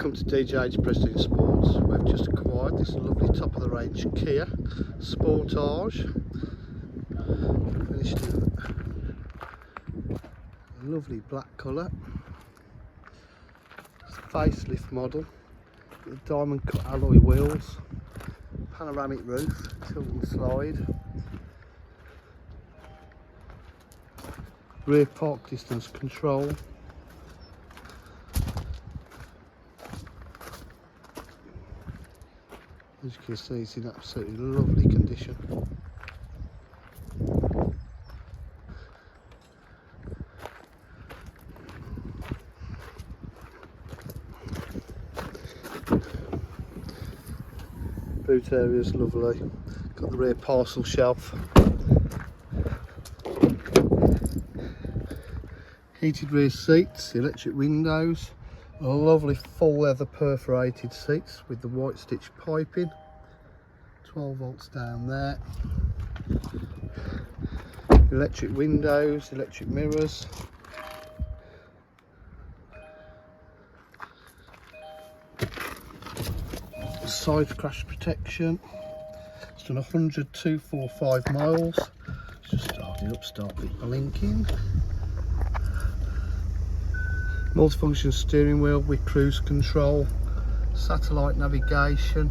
Welcome to DJH Prestige Sports. We've just acquired this lovely top of the range Kia Sportage, finished in a lovely black colour. It's a facelift model with diamond cut alloy wheels, panoramic roof, tilt and slide, rear park distance control. As you can see, it's in absolutely lovely condition. Boot area is lovely. Got the rear parcel shelf. Heated rear seats, electric windows. Lovely full leather perforated seats with the white stitch piping. 12 volts down there. Electric windows, electric mirrors. Side crash protection. It's done 102.45 miles. Let's just start it up, start it blinking. Multifunction steering wheel with cruise control, satellite navigation,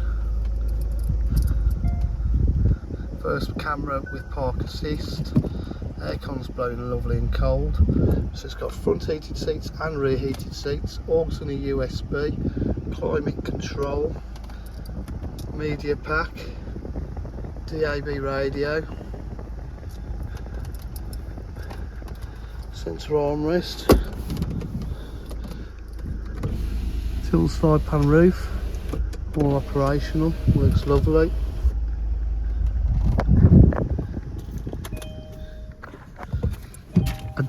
first camera with park assist, aircon's blowing lovely and cold. So it's got front heated seats and rear heated seats, aux and a USB, climate control, media pack, DAB radio, centre armrest, tilt slide pan roof, all operational, works lovely.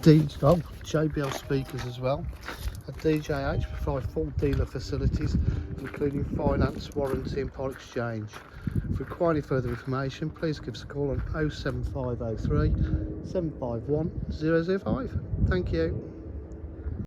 JBL speakers as well. At DJH provide full dealer facilities including finance, warranty and part exchange. If you require any further information, please give us a call on 07503 751 005. Thank you.